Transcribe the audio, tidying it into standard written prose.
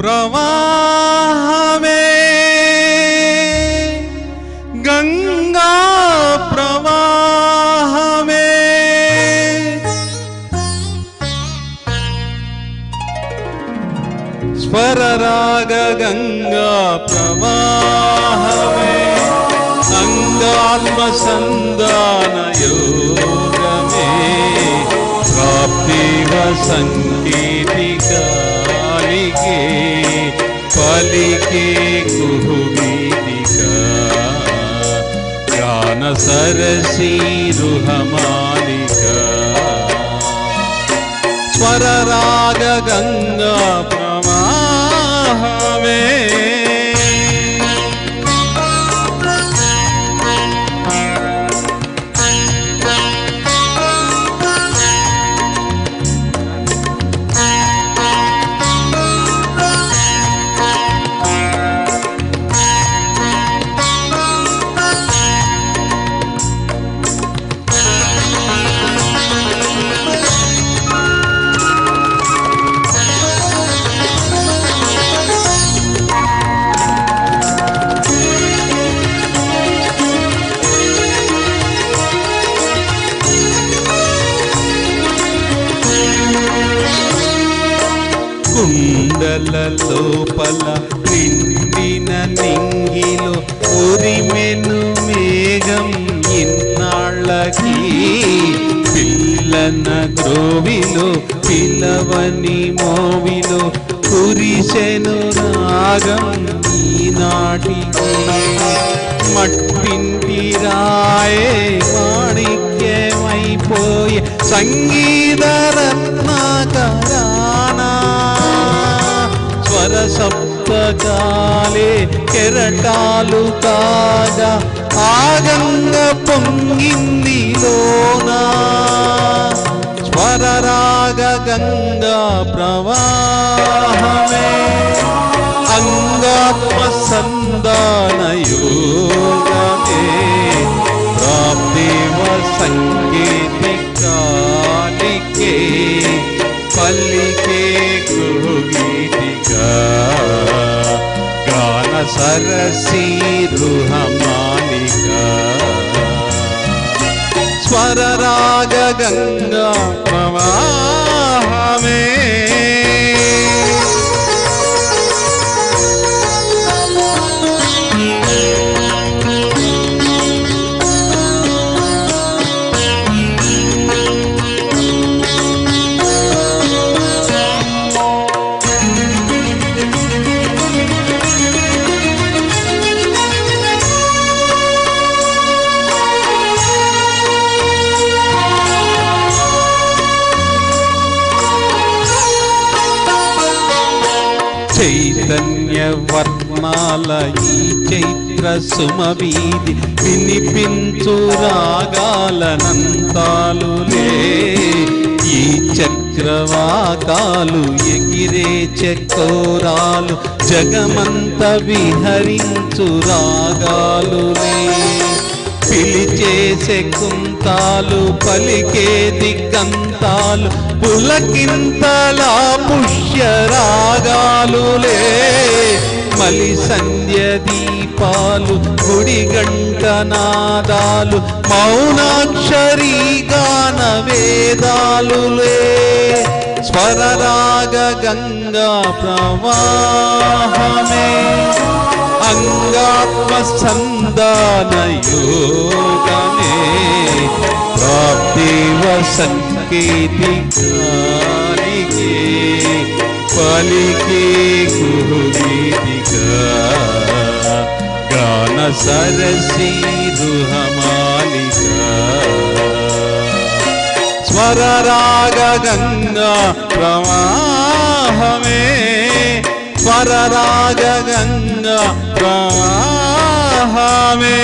ప్రవాహమే గంగా ప్రవాహమే స్వరరాగ గంగా ప్రవాహమే అంగాత్మ సంధాన యోగమే ప్రాప్తివ సంకేతికాలికే పలికే కుహుగీతికా గాన సరసీ రుహమాలికా స్వరరాగ గంగా ప్రవాహమే కుండల లోపల నిండిన నింగిలో ఉరిమెను మేఘం ఇన్నాళ్ళకి పిల్లన ద్రోవిలో పిలవని మోవిలో కురిసెను రాగం ఈనాటికి మట్టింటి రాయే మాణిక్యమైపోయే సంగీత రత్నాకరానా స్వర సప్తకాలే కెరటాలు కాగా ఆగంగ పొంగింది లోనా స్వరరాగ గంగా ప్రవాహమే అంగాత్మ సంధాన యోగమే ప్రాప్తివ సంకేతికాలికే పల్లికే కుహుగీతికా గాన సరసీ రుహమాలికా స్వరరాగ గంగా ప్రవాహమే చైతన్య వర్ణాల ఈ చైత్ర సుమవీధి వినిపించు రాగాలనంతాలులే ఈ చక్రవాకాలు ఎగిరే చకోరాలు జగమంత విహరించు రాగాలులే పిలిచేసే కుంతాలు పలికే దిగంతాలు పులకింతలా పుష్య రాగాలులే మలి సంధ్య దీపాలు గుడి గంట నాదాలు మౌనాక్షరీ గాన వేదాలులే స్వరరాగ గంగా ప్రవాహమే అంగాత్మ సంధాన యోగమే ప్రాప్తివ సంకేతికాలికే పలికే కుహుగీతికా గాన సరసీ రుహమాలికా స్వరరాగ గంగా ప్రవాహమే స్వరరాగ గంగా ప్రవాహమే